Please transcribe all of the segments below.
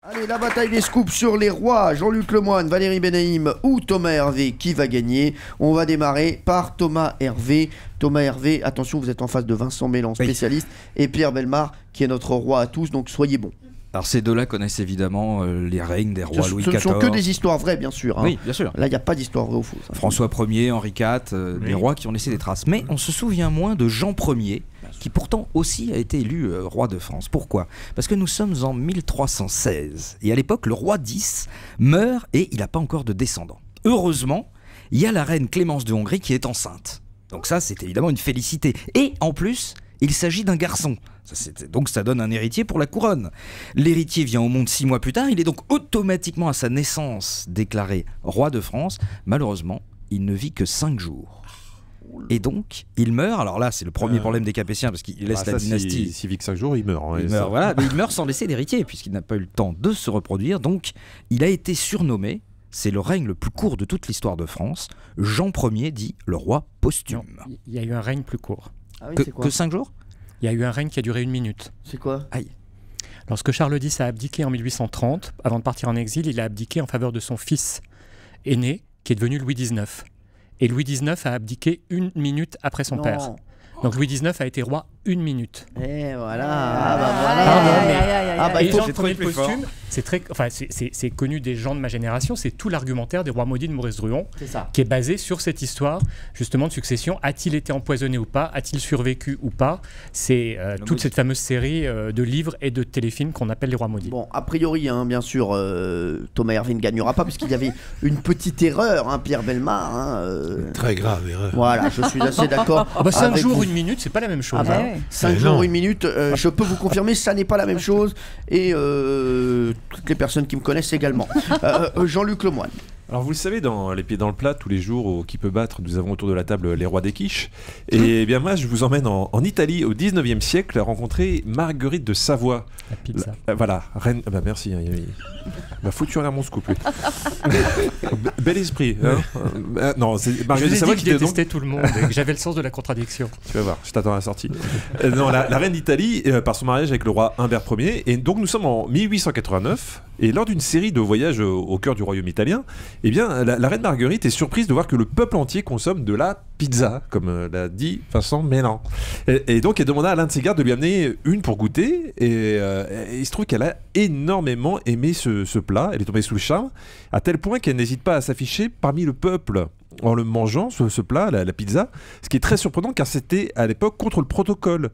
Allez, la bataille des scoops sur les rois, Jean-Luc Lemoyne, Valérie Benaïm ou Thomas Hervé, qui va gagner? On va démarrer par Thomas Hervé. Thomas Hervé, attention, vous êtes en face de Vincent Mélan, spécialiste, et Pierre Bellemare, qui est notre roi à tous, donc soyez bons. Alors ces deux-là connaissent évidemment les règnes des rois Louis XIV. Ce ne sont que des histoires vraies, bien sûr. Oui, bien sûr. Là, il n'y a pas d'histoire vraie ou fausse. François Ier, Henri IV, les rois qui ont laissé des traces. Mais on se souvient moins de Jean Ier, qui pourtant aussi a été élu roi de France. Pourquoi? Parce que nous sommes en 1316. Et à l'époque, le roi X meurt et il n'a pas encore de descendants. Heureusement, il y a la reine Clémence de Hongrie qui est enceinte. Donc ça, c'est évidemment une félicité. Et en plus, il s'agit d'un garçon. Donc ça donne un héritier pour la couronne. L'héritier vient au monde 6 mois plus tard. Il est donc automatiquement à sa naissance déclaré roi de France. Malheureusement, il ne vit que 5 jours. Et donc, il meurt. Alors là, c'est le premier problème des Capétiens parce qu'il laisse la dynastie. S'il vit que 5 jours, il meurt. Il meurt, voilà, mais il meurt sans laisser d'héritier puisqu'il n'a pas eu le temps de se reproduire. Donc, il a été surnommé, c'est le règne le plus court de toute l'histoire de France, Jean Ier dit le roi posthume. Non, il y a eu un règne plus court. Ah oui, Que 5 jours? Il y a eu un règne qui a duré 1 minute. C'est quoi? Aïe. Lorsque Charles X a abdiqué en 1830, avant de partir en exil, il a abdiqué en faveur de son fils aîné, qui est devenu Louis XIX. Et Louis XIX a abdiqué 1 minute après son père. Donc Louis XIX a été roi 1 minute. Et voilà. Et Jean Ier posthume, c'est connu des gens de ma génération, c'est tout l'argumentaire des rois maudits de Maurice Druon, qui est basé sur cette histoire justement de succession. A-t-il été empoisonné ou pas? A-t-il survécu ou pas? C'est toute cette fameuse série de livres et de téléfilms qu'on appelle les rois maudits. Bon, a priori, bien sûr, Thomas Hervé ne gagnera pas puisqu'il y avait une petite erreur, Pierre Bellemare. Très grave erreur. Voilà, je suis assez d'accord. 5 jours, 1 minute, c'est pas la même chose. 5 jours, 1 minute, je peux vous confirmer, ça n'est pas la même chose. Et toutes les personnes qui me connaissent également. Jean-Luc Lemoyne. Alors vous le savez, dans Les Pieds dans le Plat, tous les jours au Qui peut battre, nous avons autour de la table les rois des quiches. Et bien moi, je vous emmène en Italie au 19e siècle rencontrer Marguerite de Savoie. La pizza. Voilà, reine. Merci. Il m'a foutu en l'air mon scoop. Bel esprit. Non, c'est Marguerite de Savoie qui détestait tout le monde et que j'avais le sens de la contradiction. Tu vas voir, je t'attends à la sortie. Non, la reine d'Italie, par son mariage avec le roi Humbert Ier. Et donc nous sommes en 1889. Et lors d'une série de voyages au cœur du royaume italien, eh bien, la reine Marguerite est surprise de voir que le peuple entier consomme de la pizza, comme l'a dit Vincent Mélan. Et donc, elle demanda à l'un de ses gardes de lui amener une pour goûter. Et il se trouve qu'elle a énormément aimé ce plat. Elle est tombée sous le charme, à tel point qu'elle n'hésite pas à s'afficher parmi le peuple en le mangeant, ce plat, la pizza, ce qui est très surprenant car c'était à l'époque contre le protocole.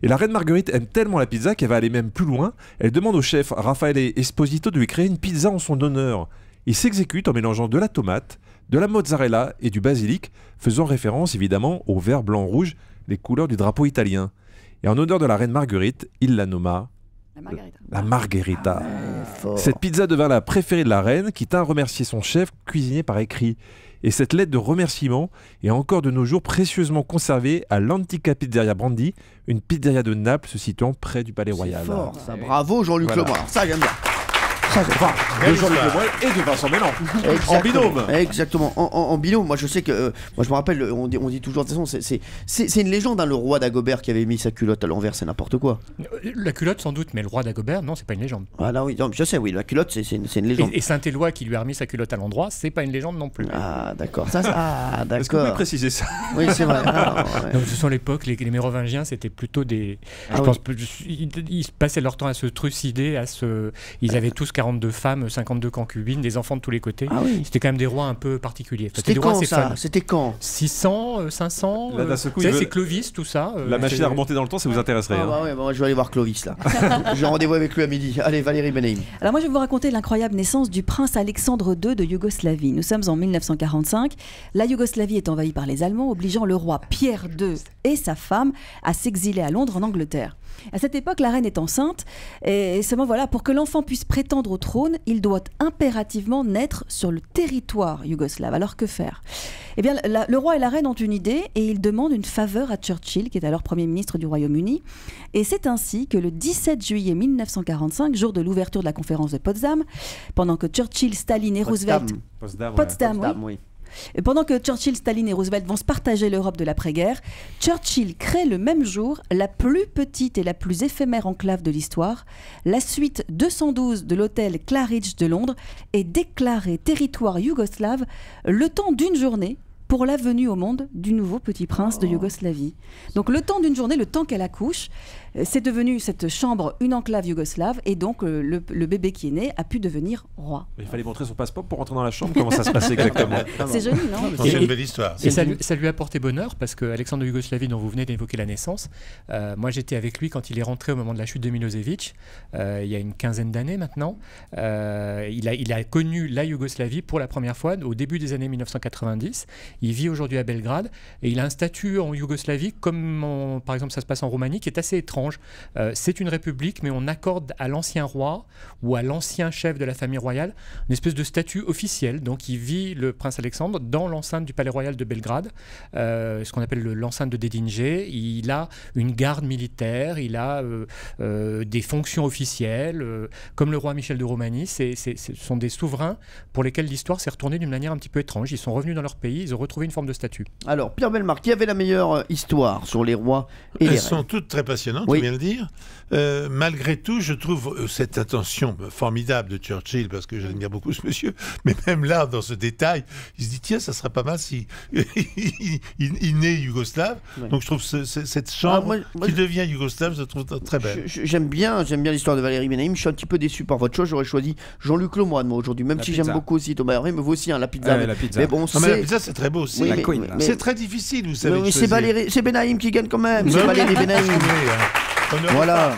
Et la reine Marguerite aime tellement la pizza qu'elle va aller même plus loin. Elle demande au chef Raffaele Esposito de lui créer une pizza en son honneur. Il s'exécute en mélangeant de la tomate, de la mozzarella et du basilic, faisant référence évidemment au vert, blanc, rouge, les couleurs du drapeau italien. Et en honneur de la reine Marguerite, il la nomma la Margherita. Cette pizza devint la préférée de la reine qui tint à remercier son chef cuisinier par écrit. Et cette lettre de remerciement est encore de nos jours précieusement conservée à l'Antica Pizzeria Brandi, une pizzeria de Naples se situant près du Palais Royal. C'est fort, ça. Bravo Jean-Luc Lemoyne. Ça, j'aime bien. De Jean-Luc Lemoyne et de Vincent Mélan. En binôme. Exactement, en binôme. Moi je sais que, moi je me rappelle, on dit toujours, de toute façon, c'est une légende, le roi d'Agobert qui avait mis sa culotte à l'envers, c'est n'importe quoi. La culotte sans doute, mais le roi d'Agobert, non, c'est pas une légende. Ah non, oui, non, je sais, oui, la culotte c'est une légende. Et Saint-Éloi qui lui a remis sa culotte à l'endroit, c'est pas une légende non plus. Ah d'accord, d'accord. Est-ce que vous pouvez préciser ça? Oui, c'est vrai. Donc, ce sont l'époque, les Mérovingiens, c'était plutôt des... ils passaient leur temps à se trucider, ils avaient tous 42 femmes, 52 concubines, des enfants de tous les côtés. C'était quand même des rois un peu particuliers. C'était quand ça? C'était quand? 600, 500 c'est Clovis, tout ça. La machine à remonter dans le temps, ça vous intéresserait. Moi je vais aller voir Clovis là. J'ai rendez-vous avec lui à midi. Allez, Valérie Benaïm. Alors moi je vais vous raconter l'incroyable naissance du prince Alexandre II de Yougoslavie. Nous sommes en 1945. La Yougoslavie est envahie par les Allemands, obligeant le roi Pierre II et sa femme à s'exiler à Londres en Angleterre. À cette époque, la reine est enceinte et seulement voilà, pour que l'enfant puisse prétendre au trône, il doit impérativement naître sur le territoire yougoslave. Alors que faire? Eh bien, le roi et la reine ont une idée et ils demandent une faveur à Churchill, qui est alors Premier ministre du Royaume-Uni. Et c'est ainsi que le 17 juillet 1945, jour de l'ouverture de la conférence de Potsdam, pendant que Churchill, Staline et Roosevelt... Potsdam, oui. Et pendant que Churchill, Staline et Roosevelt vont se partager l'Europe de l'après-guerre, Churchill crée le même jour la plus petite et la plus éphémère enclave de l'histoire, la suite 212 de l'hôtel Claridge de Londres, est déclarée territoire yougoslave le temps d'une journée pour la venue au monde du nouveau petit prince de Yougoslavie. Donc le temps d'une journée, le temps qu'elle accouche, c'est devenu cette chambre une enclave yougoslave et donc le bébé qui est né a pu devenir roi. Il fallait montrer son passeport pour rentrer dans la chambre. Comment ça se passait exactement? C'est joli, non? C'est une belle histoire. Et ça lui a porté bonheur parce que Alexandre de Yougoslavie, dont vous venez d'évoquer la naissance, moi j'étais avec lui quand il est rentré au moment de la chute de Milosevic, il y a une quinzaine d'années maintenant. Il a connu la Yougoslavie pour la première fois au début des années 1990. Il vit aujourd'hui à Belgrade et il a un statut en Yougoslavie comme par exemple ça se passe en Roumanie qui est assez étrange. C'est une république mais on accorde à l'ancien roi ou à l'ancien chef de la famille royale une espèce de statut officiel. Donc il vit, le prince Alexandre, dans l'enceinte du palais royal de Belgrade, ce qu'on appelle l'enceinte de Dedinje. Il a une garde militaire, il a des fonctions officielles, comme le roi Michel de Roumanie. Ce sont des souverains pour lesquels l'histoire s'est retournée d'une manière un petit peu étrange. Ils sont revenus dans leur pays, ils ont retrouvé une forme de statut. Alors, Pierre Bellemare, qui avait la meilleure histoire sur les rois et les reines? Elles sont toutes très passionnantes, Oui. tu viens de le dire. Malgré tout, je trouve cette attention formidable de Churchill, parce que j'admire beaucoup ce monsieur, mais même là, dans ce détail, il se dit, tiens, ça serait pas mal si il naît yougoslave. Ouais. Donc je trouve cette chambre qui devient yougoslave, je trouve très belle. J'aime bien l'histoire de Valérie Benaïm. Je suis un petit peu déçu par votre choix. J'aurais choisi Jean-Luc Lemoyne, moi, aujourd'hui. Même La si pizza. j'aime beaucoup aussi Thomas Hervé, me vaut aussi la pizza. Ouais, la pizza. Mais bon, Non, mais la pizza, c'est très beau aussi. Oui, La mais- queen, mais- C'est très difficile, vous savez. mais de c'est choisir. c'est Benaïm qui gagne quand même. C'est Non, Valérie mais- Benaïm. On ne Voilà.